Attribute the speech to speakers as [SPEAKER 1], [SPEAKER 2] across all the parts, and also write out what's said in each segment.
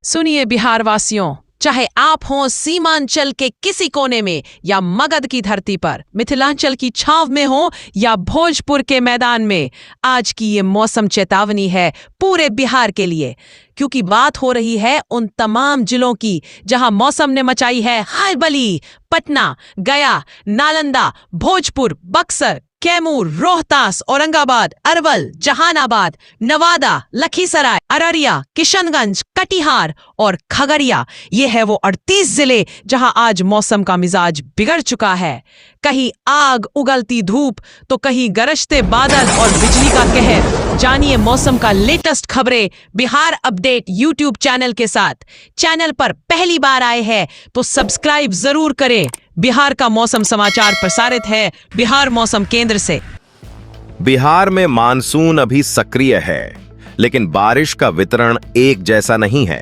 [SPEAKER 1] सुनिए बिहार वासियों, चाहे आप हों सीमांचल के किसी कोने में या मगध की धरती पर, मिथिलांचल की छाव में हो या भोजपुर के मैदान में, आज की ये मौसम चेतावनी है पूरे बिहार के लिए। क्योंकि बात हो रही है उन तमाम जिलों की जहां मौसम ने मचाई है हलबली। पटना, गया, नालंदा, भोजपुर, बक्सर, कैमूर, रोहतास, औरंगाबाद, अरवल, जहानाबाद, नवादा, लखीसराय, अररिया, किशनगंज, कटिहार और खगड़िया। ये है वो 38 जिले जहां आज मौसम का मिजाज बिगड़ चुका है। कहीं आग उगलती धूप तो कहीं गरजते बादल और बिजली का कहर। जानिए मौसम का लेटेस्ट खबरें बिहार अपडेट यूट्यूब चैनल के साथ। चैनल पर पहली बार आए हैं तो सब्सक्राइब जरूर करें। बिहार का मौसम समाचार प्रसारित है बिहार मौसम केंद्र से।
[SPEAKER 2] बिहार में मानसून अभी सक्रिय है, लेकिन बारिश का वितरण एक जैसा नहीं है।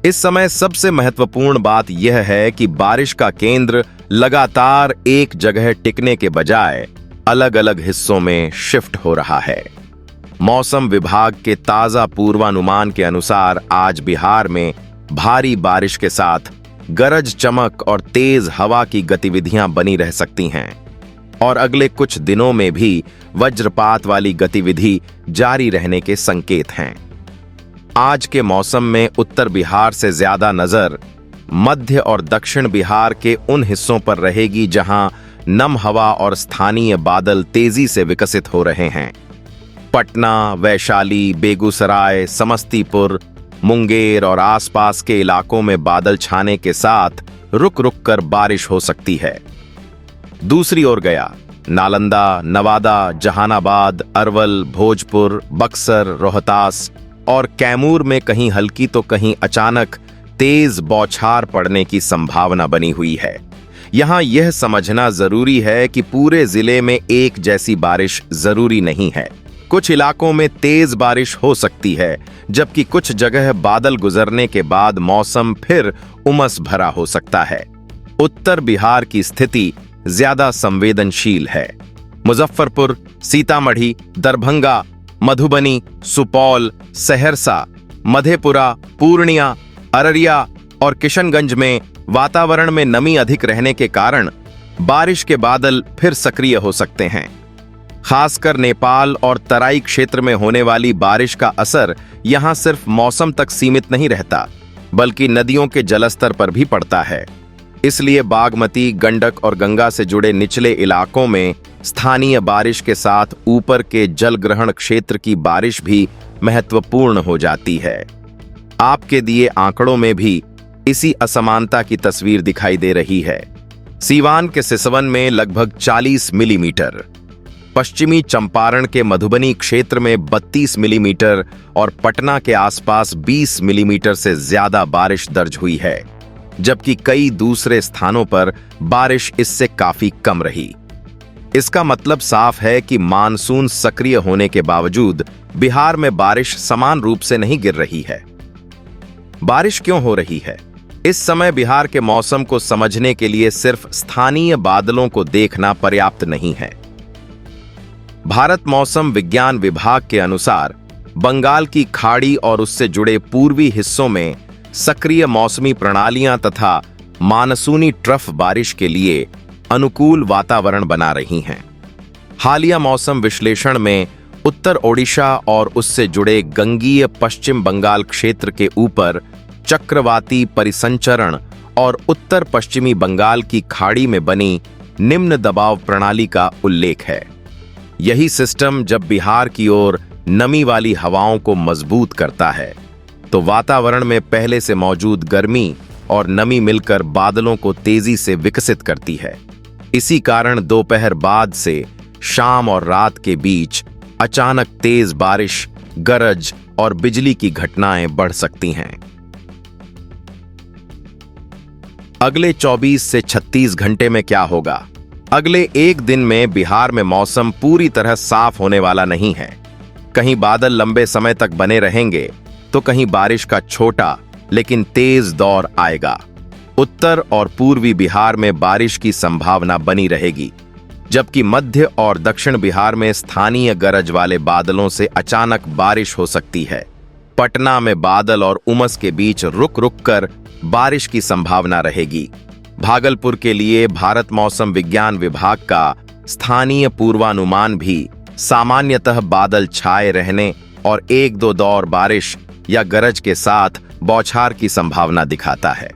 [SPEAKER 2] इस समय सबसे महत्वपूर्ण बात यह है कि बारिश का केंद्र लगातार एक जगह टिकने के बजाय अलग अलग हिस्सों में शिफ्ट हो रहा है। मौसम विभाग के ताजा पूर्वानुमान के अनुसार आज बिहार में भारी बारिश के साथ गरज चमक और तेज हवा की गतिविधियां बनी रह सकती हैं और अगले कुछ दिनों में भी वज्रपात वाली गतिविधि जारी रहने के संकेत हैं। आज के मौसम में उत्तर बिहार से ज्यादा नजर मध्य और दक्षिण बिहार के उन हिस्सों पर रहेगी जहां नम हवा और स्थानीय बादल तेजी से विकसित हो रहे हैं। पटना, वैशाली, बेगूसराय, समस्तीपुर, मुंगेर और आसपास के इलाकों में बादल छाने के साथ रुक रुक कर बारिश हो सकती है। दूसरी ओर गया, नालंदा, नवादा, जहानाबाद, अरवल, भोजपुर, बक्सर, रोहतास और कैमूर में कहीं हल्की तो कहीं अचानक तेज बौछार पड़ने की संभावना बनी हुई है। यहां यह समझना जरूरी है कि पूरे जिले में एक जैसी बारिश जरूरी नहीं है। कुछ इलाकों में तेज बारिश हो सकती है, जबकि कुछ जगह बादल गुजरने के बाद मौसम फिर उमस भरा हो सकता है। उत्तर बिहार की स्थिति ज्यादा संवेदनशील है। मुजफ्फरपुर, सीतामढ़ी, दरभंगा, मधुबनी, सुपौल, सहरसा, मधेपुरा, पूर्णिया, अररिया और किशनगंज में वातावरण में नमी अधिक रहने के कारण बारिश के बादल फिर सक्रिय हो सकते हैं। खासकर नेपाल और तराई क्षेत्र में होने वाली बारिश का असर यहां सिर्फ मौसम तक सीमित नहीं रहता, बल्कि नदियों के जलस्तर पर भी पड़ता है। इसलिए बागमती, गंडक और गंगा से जुड़े निचले इलाकों में स्थानीय बारिश के साथ ऊपर के जल ग्रहण क्षेत्र की बारिश भी महत्वपूर्ण हो जाती है। आपके दिए आंकड़ों में भी इसी असमानता की तस्वीर दिखाई दे रही है। सीवान के सिसवन में लगभग 40 मिलीमीटर, पश्चिमी चंपारण के मधुबनी क्षेत्र में 32 मिलीमीटर और पटना के आसपास 20 मिलीमीटर से ज्यादा बारिश दर्ज हुई है, जबकि कई दूसरे स्थानों पर बारिश इससे काफी कम रही। इसका मतलब साफ है कि मानसून सक्रिय होने के बावजूद बिहार में बारिश समान रूप से नहीं गिर रही है। बारिश क्यों हो रही है? इस समय बिहार के मौसम को समझने के लिए सिर्फ स्थानीय बादलों को देखना पर्याप्त नहीं है। भारत मौसम विज्ञान विभाग के अनुसार बंगाल की खाड़ी और उससे जुड़े पूर्वी हिस्सों में सक्रिय मौसमी प्रणालियां तथा मानसूनी ट्रफ बारिश के लिए अनुकूल वातावरण बना रही हैं। हालिया मौसम विश्लेषण में उत्तर ओडिशा और उससे जुड़े गंगीय पश्चिम बंगाल क्षेत्र के ऊपर चक्रवाती परिसंचरण और उत्तर पश्चिमी बंगाल की खाड़ी में बनी निम्न दबाव प्रणाली का उल्लेख है। यही सिस्टम जब बिहार की ओर नमी वाली हवाओं को मजबूत करता है तो वातावरण में पहले से मौजूद गर्मी और नमी मिलकर बादलों को तेजी से विकसित करती है। इसी कारण दोपहर बाद से शाम और रात के बीच अचानक तेज बारिश, गरज और बिजली की घटनाएं बढ़ सकती हैं। अगले 24 से 36 घंटे में क्या होगा? अगले एक दिन में बिहार में मौसम पूरी तरह साफ होने वाला नहीं है। कहीं बादल लंबे समय तक बने रहेंगे तो कहीं बारिश का छोटा लेकिन तेज दौर आएगा। उत्तर और पूर्वी बिहार में बारिश की संभावना बनी रहेगी, जबकि मध्य और दक्षिण बिहार में स्थानीय गरज वाले बादलों से अचानक बारिश हो सकती है। पटना में बादल और उमस के बीच रुक रुक कर बारिश की संभावना रहेगी। भागलपुर के लिए भारत मौसम विज्ञान विभाग का स्थानीय पूर्वानुमान भी सामान्यतः बादल छाए रहने और 1-2 दौर बारिश या गरज के साथ बौछार की संभावना दिखाता है।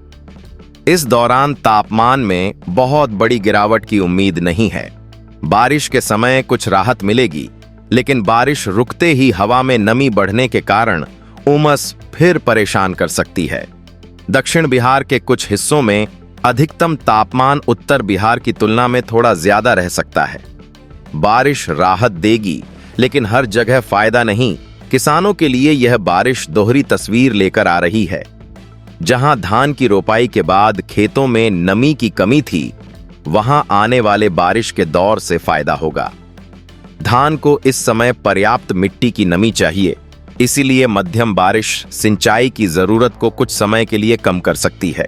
[SPEAKER 2] इस दौरान तापमान में बहुत बड़ी गिरावट की उम्मीद नहीं है। बारिश के समय कुछ राहत मिलेगी, लेकिन बारिश रुकते ही हवा में नमी बढ़ने के कारण उमस फिर परेशान कर सकती है। दक्षिण बिहार के कुछ हिस्सों में अधिकतम तापमान उत्तर बिहार की तुलना में थोड़ा ज्यादा रह सकता है। बारिश राहत देगी, लेकिन हर जगह फायदा नहीं। किसानों के लिए यह बारिश दोहरी तस्वीर लेकर आ रही है। जहां धान की रोपाई के बाद खेतों में नमी की कमी थी, वहां आने वाले बारिश के दौर से फायदा होगा। धान को इस समय पर्याप्त मिट्टी की नमी चाहिए, इसीलिए मध्यम बारिश सिंचाई की जरूरत को कुछ समय के लिए कम कर सकती है।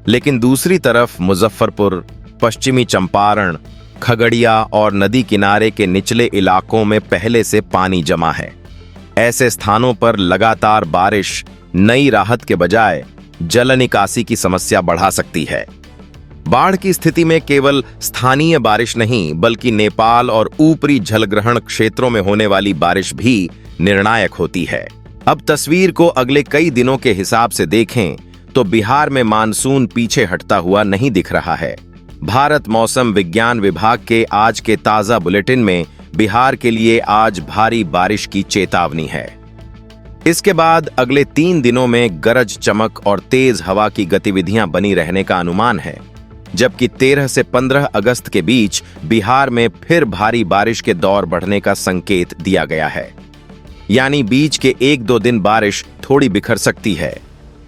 [SPEAKER 2] लेकिन दूसरी तरफ मुजफ्फरपुर, पश्चिमी चंपारण, खगड़िया और नदी किनारे के निचले इलाकों में पहले से पानी जमा है। ऐसे स्थानों पर लगातार बारिश नई राहत के बजाय जल निकासी की समस्या बढ़ा सकती है। बाढ़ की स्थिति में केवल स्थानीय बारिश नहीं, बल्कि नेपाल और ऊपरी जलग्रहण क्षेत्रों में होने वाली बारिश भी निर्णायक होती है। अब तस्वीर को अगले कई दिनों के हिसाब से देखें तो बिहार में मानसून पीछे हटता हुआ नहीं दिख रहा है। भारत मौसम विज्ञान विभाग के आज के ताजा बुलेटिन में बिहार के लिए आज भारी बारिश की चेतावनी है। इसके बाद अगले 3 दिनों में गरज चमक और तेज हवा की गतिविधियां बनी रहने का अनुमान है, जबकि 13 से 15 अगस्त के बीच बिहार में फिर भारी बारिश के दौर बढ़ने का संकेत दिया गया है। यानी बीच के 1-2 दिन बारिश थोड़ी बिखर सकती है,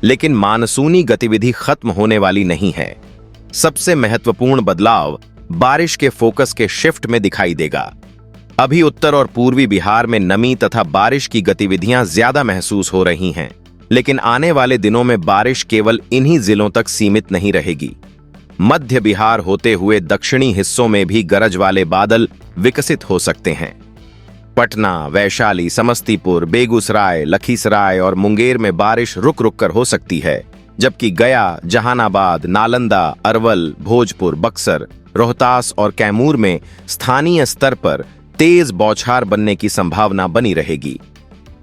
[SPEAKER 2] लेकिन मानसूनी गतिविधि खत्म होने वाली नहीं है। सबसे महत्वपूर्ण बदलाव बारिश के फोकस के शिफ्ट में दिखाई देगा। अभी उत्तर और पूर्वी बिहार में नमी तथा बारिश की गतिविधियां ज्यादा महसूस हो रही हैं, लेकिन आने वाले दिनों में बारिश केवल इन्हीं जिलों तक सीमित नहीं रहेगी। मध्य बिहार होते हुए दक्षिणी हिस्सों में भी गरज वाले बादल विकसित हो सकते हैं। पटना, वैशाली, समस्तीपुर, बेगूसराय, लखीसराय और मुंगेर में बारिश रुक रुक कर हो सकती है, जबकि गया, जहानाबाद, नालंदा, अरवल, भोजपुर, बक्सर, रोहतास और कैमूर में स्थानीय स्तर पर तेज बौछार बनने की संभावना बनी रहेगी।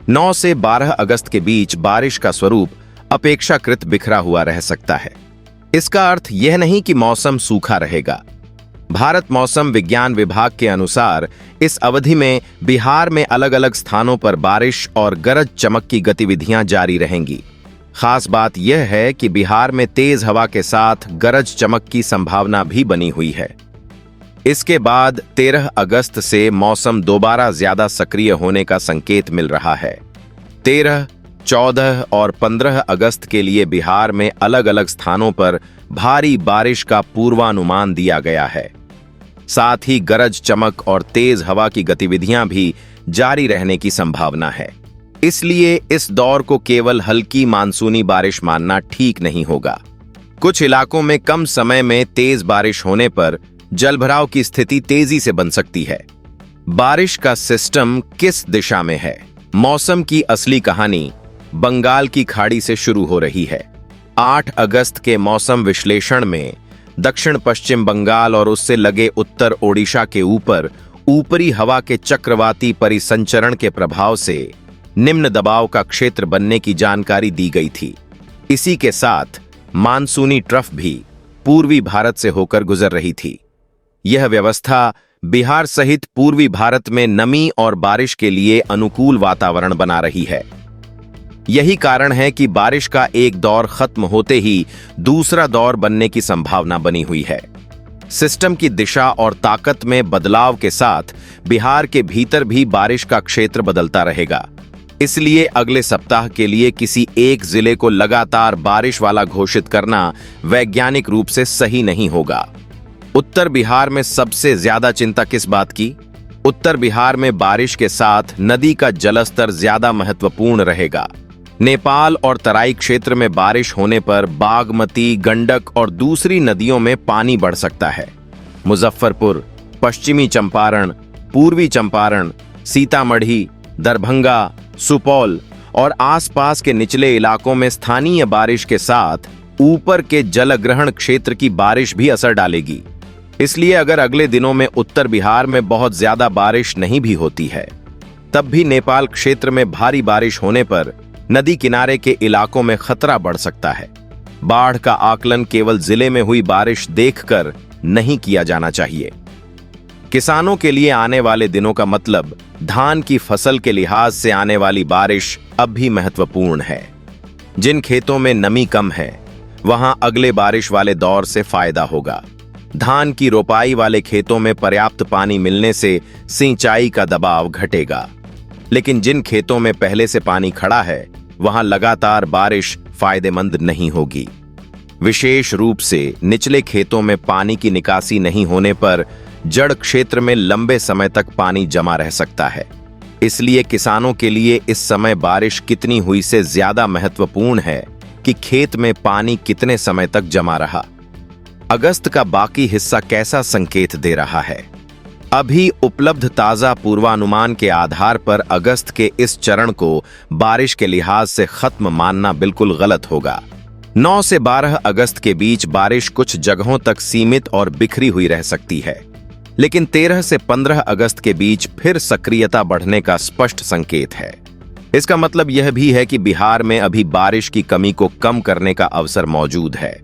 [SPEAKER 2] 9 से 12 अगस्त के बीच बारिश का स्वरूप अपेक्षाकृत बिखरा हुआ रह सकता है। इसका अर्थ यह नहीं कि मौसम सूखा रहेगा। भारत मौसम विज्ञान विभाग के अनुसार इस अवधि में बिहार में अलग अलग स्थानों पर बारिश और गरज चमक की गतिविधियां जारी रहेंगी। खास बात यह है कि बिहार में तेज हवा के साथ गरज चमक की संभावना भी बनी हुई है। इसके बाद 13 अगस्त से मौसम दोबारा ज्यादा सक्रिय होने का संकेत मिल रहा है। 13, 14 और 15 अगस्त के लिए बिहार में अलग अलग स्थानों पर भारी बारिश का पूर्वानुमान दिया गया है। साथ ही गरज चमक और तेज हवा की गतिविधियां भी जारी रहने की संभावना है। इसलिए इस दौर को केवल हल्की मानसूनी बारिश मानना ठीक नहीं होगा। कुछ इलाकों में कम समय में तेज बारिश होने पर जलभराव की स्थिति तेजी से बन सकती है। बारिश का सिस्टम किस दिशा में है? मौसम की असली कहानी बंगाल की खाड़ी से शुरू हो रही है। 8 अगस्त के मौसम विश्लेषण में दक्षिण पश्चिम बंगाल और उससे लगे उत्तर ओडिशा के ऊपर ऊपरी हवा के चक्रवाती परिसंचरण के प्रभाव से निम्न दबाव का क्षेत्र बनने की जानकारी दी गई थी। इसी के साथ मानसूनी ट्रफ भी पूर्वी भारत से होकर गुजर रही थी। यह व्यवस्था बिहार सहित पूर्वी भारत में नमी और बारिश के लिए अनुकूल वातावरण बना रही है। यही कारण है कि बारिश का एक दौर खत्म होते ही दूसरा दौर बनने की संभावना बनी हुई है। सिस्टम की दिशा और ताकत में बदलाव के साथ बिहार के भीतर भी बारिश का क्षेत्र बदलता रहेगा। इसलिए अगले सप्ताह के लिए किसी एक जिले को लगातार बारिश वाला घोषित करना वैज्ञानिक रूप से सही नहीं होगा। उत्तर बिहार में सबसे ज्यादा चिंता किस बात की? उत्तर बिहार में बारिश के साथ नदी का जलस्तर ज्यादा महत्वपूर्ण रहेगा। नेपाल और तराई क्षेत्र में बारिश होने पर बागमती, गंडक और दूसरी नदियों में पानी बढ़ सकता है। मुजफ्फरपुर, पश्चिमी चंपारण, पूर्वी चंपारण, सीतामढ़ी, दरभंगा, सुपौल और आसपास के निचले इलाकों में स्थानीय बारिश के साथ ऊपर के जलग्रहण क्षेत्र की बारिश भी असर डालेगी। इसलिए अगर अगले दिनों में उत्तर बिहार में बहुत ज्यादा बारिश नहीं भी होती है, तब भी नेपाल क्षेत्र में भारी बारिश होने पर नदी किनारे के इलाकों में खतरा बढ़ सकता है। बाढ़ का आकलन केवल जिले में हुई बारिश देखकर नहीं किया जाना चाहिए। किसानों के लिए आने वाले दिनों का मतलब धान की फसल के लिहाज से आने वाली बारिश अब भी महत्वपूर्ण है। जिन खेतों में नमी कम है, वहां अगले बारिश वाले दौर से फायदा होगा। धान की रोपाई वाले खेतों में पर्याप्त पानी मिलने से सिंचाई का दबाव घटेगा, लेकिन जिन खेतों में पहले से पानी खड़ा है, वहां लगातार बारिश फायदेमंद नहीं होगी। विशेष रूप से निचले खेतों में पानी की निकासी नहीं होने पर जड़ क्षेत्र में लंबे समय तक पानी जमा रह सकता है। इसलिए किसानों के लिए इस समय बारिश कितनी हुई से ज्यादा महत्वपूर्ण है कि खेत में पानी कितने समय तक जमा रहा। अगस्त का बाकी हिस्सा कैसा संकेत दे रहा है? अभी उपलब्ध ताजा पूर्वानुमान के आधार पर अगस्त के इस चरण को बारिश के लिहाज से खत्म मानना बिल्कुल गलत होगा। 9 से 12 अगस्त के बीच बारिश कुछ जगहों तक सीमित और बिखरी हुई रह सकती है, लेकिन 13 से 15 अगस्त के बीच फिर सक्रियता बढ़ने का स्पष्ट संकेत है। इसका मतलब यह भी है कि बिहार में अभी बारिश की कमी को कम करने का अवसर मौजूद है,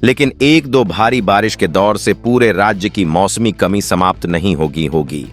[SPEAKER 2] लेकिन 1-2 भारी बारिश के दौर से पूरे राज्य की मौसमी कमी समाप्त नहीं होगी।